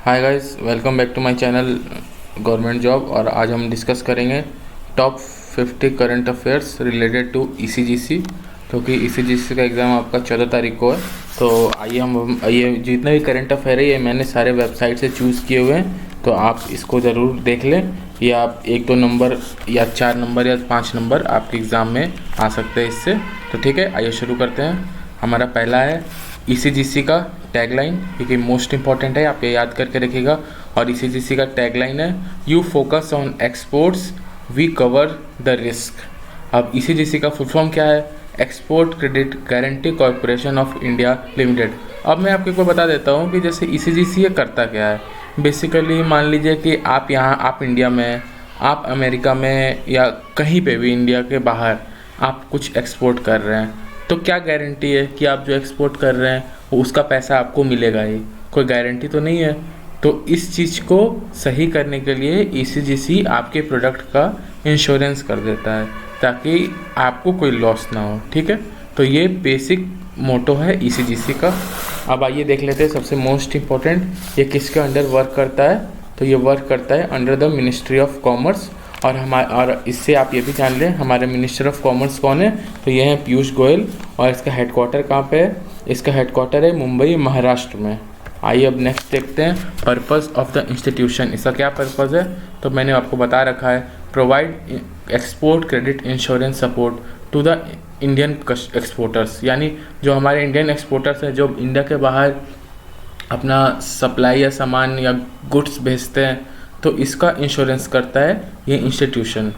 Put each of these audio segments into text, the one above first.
Hi guys, welcome back to my channel government job. और आज हम डिस्कस करेंगे top 50 current affairs related to ECGC, क्योंकि ECGC का एग्ज़ाम आपका 14 तारीख को है। तो आइए हम ये जितने भी करंट अफेयर है ये मैंने सारे वेबसाइट से चूज़ किए हुए हैं, तो आप इसको ज़रूर देख लें। ये आप 1-2 नंबर या 4 नंबर या 5 नंबर आपके एग्ज़ाम में आ सकते हैं इससे। तो ठीक है, आइए शुरू करते हैं। हमारा पहला है ईसीजीसी का टैगलाइन, क्योंकि मोस्ट इंपॉर्टेंट है, आप ये याद करके रखिएगा। और ईसीजीसी का टैगलाइन है you focus on exports we cover the risk. अब ईसीजीसी का फुल फॉर्म क्या है? Export credit guarantee corporation of India limited. अब मैं आपको बता देता हूँ कि जैसे ईसीजीसी ये करता क्या है। बेसिकली मान लीजिए कि आप इंडिया में, आप अमेरिका में या कहीं पे भी इंडिया के बाहर आप कुछ एक्सपोर्ट कर रहे हैं, तो क्या गारंटी है कि आप जो एक्सपोर्ट कर रहे हैं वो उसका पैसा आपको मिलेगा ही? कोई गारंटी तो नहीं है। तो इस चीज़ को सही करने के लिए ईसीजीसी आपके प्रोडक्ट का इंश्योरेंस कर देता है ताकि आपको कोई लॉस ना हो। ठीक है, तो ये बेसिक मोटो है ईसीजीसी का। अब आइए देख लेते हैं सबसे मोस्ट इम्पोर्टेंट ये किसके अंडर वर्क करता है। तो ये वर्क करता है under the ministry of commerce. और इससे आप ये भी जान लें हमारे मिनिस्टर ऑफ कॉमर्स कौन है। तो ये हैं पीयूष गोयल। और इसका हेडक्वार्टर कहाँ पे है? इसका हेडक्वार्टर है मुंबई, महाराष्ट्र में। आइए अब नेक्स्ट देखते हैं पर्पस ऑफ द इंस्टीट्यूशन। इसका क्या पर्पस है? तो मैंने आपको बता रखा है, provide export credit insurance support to the Indian exporters, यानी जो हमारे इंडियन एक्सपोर्टर्स हैं जो इंडिया के बाहर अपना सप्लाई या सामान या गुड्स भेजते हैं, तो इसका इंश्योरेंस करता है ये इंस्टीट्यूशन।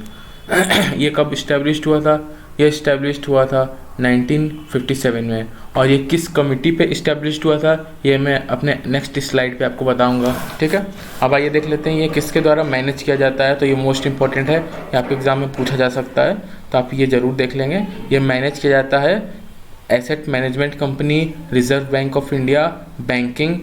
ये कब इस्टेब्लिश्ड हुआ था? ये इस्टेब्लिश्ड हुआ था 1957 में। और ये किस कमिटी पे इस्टेब्लिश्ड हुआ था ये मैं अपने नेक्स्ट स्लाइड पे आपको बताऊंगा। ठीक है, अब आइए देख लेते हैं ये किसके द्वारा मैनेज किया जाता है। तो ये मोस्ट इंपॉर्टेंट है, ये आपके एग्जाम में पूछा जा सकता है, तो आप ये ज़रूर देख लेंगे। ये मैनेज किया जाता है asset management company, reserve bank of India, banking,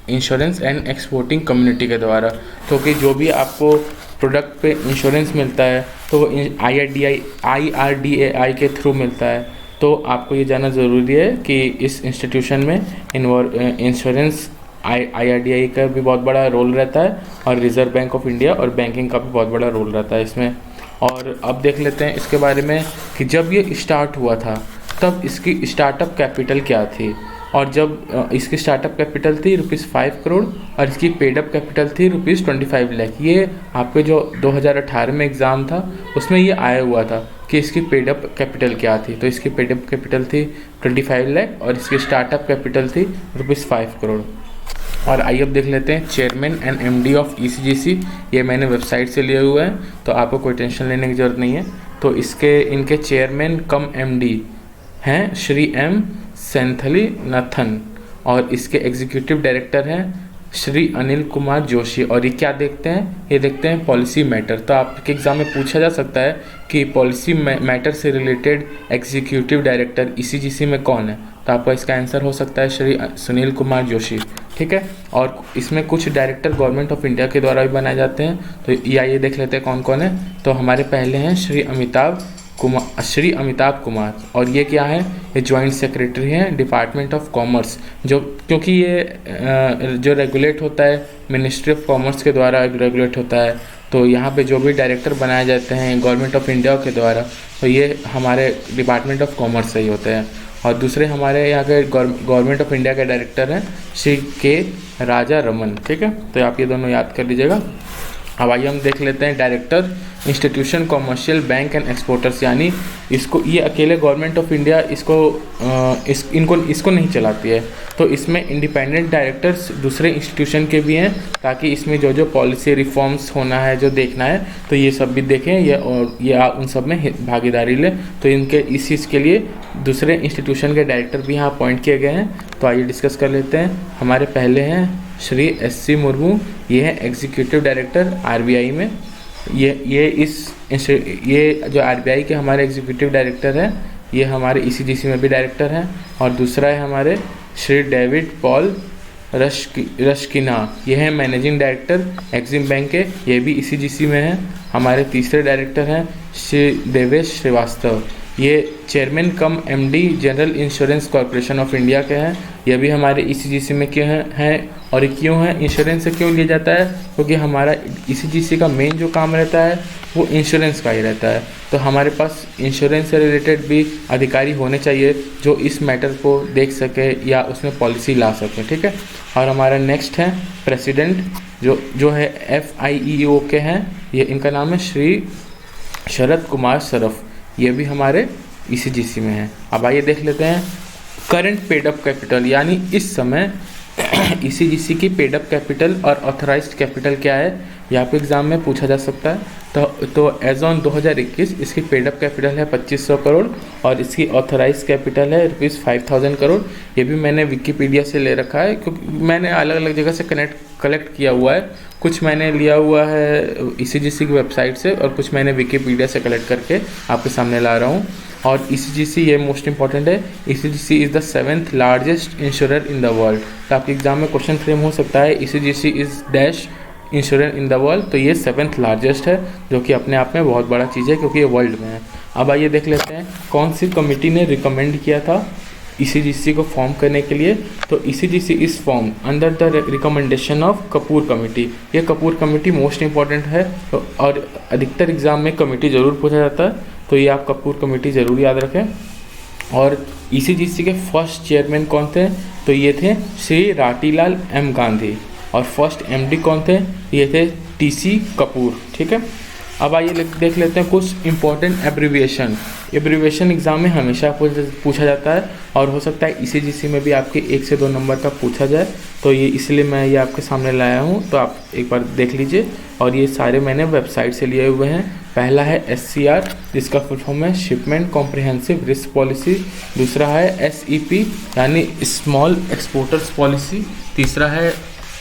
insurance and exporting community के द्वारा। तो कि जो भी आपको प्रोडक्ट पे इंश्योरेंस मिलता है तो वो IRDAI के थ्रू मिलता है। तो आपको ये जानना ज़रूरी है कि इस इंस्टीट्यूशन में इंश्योरेंस IRDAI का भी बहुत बड़ा रोल रहता है और रिज़र्व बैंक ऑफ इंडिया और बैंकिंग का भी बहुत बड़ा रोल रहता है इसमें। और अब देख लेते हैं इसके बारे में कि जब ये स्टार्ट हुआ था तब इसकी स्टार्टअप कैपिटल क्या थी। और जब इसकी स्टार्टअप कैपिटल थी ₹5 करोड़ और इसकी पेडअप कैपिटल थी ₹25 लाख। ये आपके जो 2018 में एग्ज़ाम था उसमें ये आया हुआ था कि इसकी पेडअप कैपिटल क्या थी। तो इसकी पेडअप कैपिटल थी 25 लाख और इसकी स्टार्टअप कैपिटल थी ₹5 करोड़। और आइए अब देख लेते हैं chairman and MD of ECGC. ये मैंने वेबसाइट से लिए हुए हैं, तो आपको कोई टेंशन लेने की ज़रूरत नहीं है। तो इनके चेयरमैन कम MD हैं श्री M सेंथलीनाथन और इसके एग्जीक्यूटिव डायरेक्टर हैं श्री अनिल कुमार जोशी। और ये क्या देखते हैं? ये देखते हैं पॉलिसी मैटर। तो आपके एग्जाम में पूछा जा सकता है कि पॉलिसी मैटर से रिलेटेड एग्जीक्यूटिव डायरेक्टर ईसीजीसी में कौन है? तो आपका इसका आंसर हो सकता है श्री सुनील कुमार जोशी। ठीक है, और इसमें कुछ डायरेक्टर गवर्नमेंट ऑफ इंडिया के द्वारा भी बनाए जाते हैं। तो ये देख लेते हैं कौन कौन है। तो हमारे पहले हैं श्री अमिताभ कुमार। और ये क्या है? ये जॉइंट सेक्रेटरी हैं डिपार्टमेंट ऑफ कॉमर्स, जो क्योंकि ये जो रेगुलेट होता है मिनिस्ट्री ऑफ कॉमर्स के द्वारा रेगुलेट होता है। तो यहाँ पे जो भी डायरेक्टर बनाए जाते हैं गवर्नमेंट ऑफ इंडिया के द्वारा, तो ये हमारे डिपार्टमेंट ऑफ कॉमर्स से ही होते हैं। और दूसरे हमारे यहाँ के गवर्नमेंट ऑफ इंडिया के डायरेक्टर हैं श्री के राजा रमन। ठीक है, तो आप ये दोनों याद कर लीजिएगा। अब आइए हम देख लेते हैं director institution commercial bank and exporters, यानी ये अकेले गवर्नमेंट ऑफ इंडिया इसको नहीं चलाती है। तो इसमें इंडिपेंडेंट डायरेक्टर्स दूसरे इंस्टीट्यूशन के भी हैं, ताकि इसमें जो पॉलिसी रिफॉर्म्स होना है, जो देखना है, तो ये सब भी देखें ये उन सब में भागीदारी लें। तो इनके इस चीज़ के लिए दूसरे इंस्टीट्यूशन के डायरेक्टर भी यहाँ अपॉइंट किए गए हैं। तो आइए डिस्कस कर लेते हैं। हमारे पहले हैं श्री SC मुर्मू। ये है एग्जीक्यूटिव डायरेक्टर RBI में। ये जो RBI के हमारे एग्जीक्यूटिव डायरेक्टर हैं, ये हमारे ईसीजीसी में भी डायरेक्टर हैं। और दूसरा है हमारे श्री डेविड पॉल रश्किना। ये है मैनेजिंग डायरेक्टर एक्सिम बैंक के, ये भी ईसीजीसी में है। हमारे तीसरे डायरेक्टर हैं श्री देवेश श्रीवास्तव। ये chairman cum MD general insurance corporation of India के हैं। ये भी हमारे ईसीजीसी में क्यों हैं और ये क्यों है, इंश्योरेंस से क्यों लिया जाता है, क्योंकि हमारा ईसीजीसी का मेन जो काम रहता है वो इंश्योरेंस का ही रहता है। तो हमारे पास इंश्योरेंस से रिलेटेड भी अधिकारी होने चाहिए जो इस मैटर को देख सके या उसमें पॉलिसी ला सके, ठीक है। और हमारा नेक्स्ट है प्रेसिडेंट, जो है FIEO के हैं। ये इनका नाम है श्री शरद कुमार सरफ। ये भी हमारे ईसीजीसी में है। अब आइए देख लेते हैं करंट पेड अप कैपिटल, यानी इस समय ईसीजीसी की पेड अप कैपिटल और ऑथराइज्ड कैपिटल क्या है, ये आपको एग्जाम में पूछा जा सकता है। तो एज ऑन 2021 इसकी पेड अप कैपिटल है 2500 करोड़ और इसकी ऑथराइज कैपिटल है ₹5000 करोड़। ये भी मैंने विकिपीडिया से ले रखा है, क्योंकि मैंने अलग अलग जगह से कलेक्ट किया हुआ है। कुछ मैंने लिया हुआ है ईसीजीसी की वेबसाइट से और कुछ मैंने विकिपीडिया से कलेक्ट करके आपके सामने ला रहा हूँ। और ईसीजीसी ये मोस्ट इंपॉर्टेंट है, ECGC is the 7th largest insurer in the world. तो आपके एग्जाम में क्वेश्चन फ्रेम हो सकता है ECGC is dash insurance in the world, तो ये 7th लार्जेस्ट है, जो कि अपने आप में बहुत बड़ा चीज़ है क्योंकि ये वर्ल्ड में है। अब आइए देख लेते हैं कौन सी कमेटी ने रिकमेंड किया था ईसीजीसी को फॉर्म करने के लिए। तो ECGC is form under the recommendation of Kapoor committee. ये कपूर कमेटी मोस्ट इंपॉर्टेंट है और अधिकतर एग्जाम में कमेटी ज़रूर पूछा जाता है, तो ये आप कपूर कमेटी ज़रूर याद रखें। और ईसीजीसी के फर्स्ट चेयरमैन कौन थे, तो ये थे श्री राटीलाल M गांधी। और फर्स्ट MD कौन थे, ये थे TC कपूर, ठीक है। अब आइए देख लेते हैं कुछ इंपॉर्टेंट एब्रीविएशन एग्जाम में हमेशा पूछा जाता है और हो सकता है ईसीजीसी में भी आपके 1 से 2 नंबर का पूछा जाए, तो ये इसलिए मैं ये आपके सामने लाया हूँ, तो आप एक बार देख लीजिए। और ये सारे मैंने वेबसाइट से लिए हुए हैं। पहला है SCR, जिसका फुल फॉर्म है शिपमेंट कॉम्प्रिहेंसिव रिस्क पॉलिसी। दूसरा है SEP यानी स्मॉल एक्सपोर्टर्स पॉलिसी। तीसरा है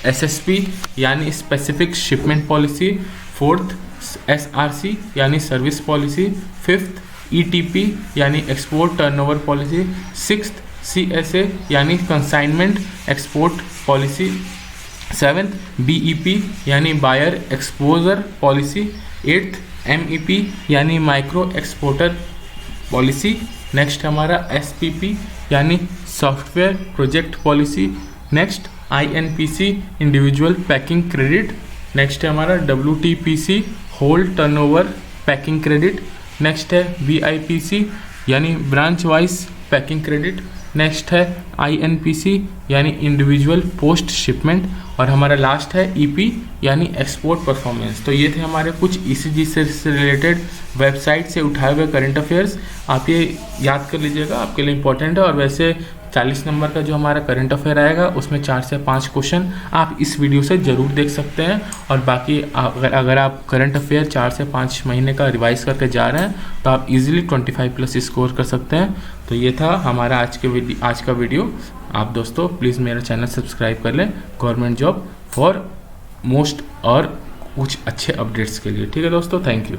SSP यानी specific shipment policy. Fourth SRC यानी सर्विस पॉलिसी। फिफ्थ ETP यानी export turnover policy. Sixth CSA यानी consignment export policy. Seventh BEP यानी buyer exposure policy. Eighth MEP यानी माइक्रो एक्सपोर्टर पॉलिसी। नेक्स्ट हमारा SPP यानी software project policy. Next INPC individual packing credit. Next है हमारा WTPC whole turnover packing credit. Next है BIPC यानी branch wise packing credit. Next है INPC यानी individual post shipment. और हमारा लास्ट है EP यानी एक्सपोर्ट परफॉर्मेंस। तो ये थे हमारे कुछ ईसीजीसी से रिलेटेड वेबसाइट से उठाए हुए करंट अफेयर्स। आप ये याद कर लीजिएगा, आपके लिए इंपॉर्टेंट है। और वैसे 40 नंबर का जो हमारा करंट अफेयर आएगा उसमें 4 से 5 क्वेश्चन आप इस वीडियो से ज़रूर देख सकते हैं। और बाकी अगर आप करंट अफेयर 4 से 5 महीने का रिवाइज करके जा रहे हैं तो आप इजीली 25+ स्कोर कर सकते हैं। तो ये था हमारा आज का वीडियो। आप दोस्तों प्लीज़ मेरा चैनल सब्सक्राइब कर लें गवर्नमेंट जॉब फॉर मोस्ट और कुछ अच्छे अपडेट्स के लिए, ठीक है दोस्तों। Thank you.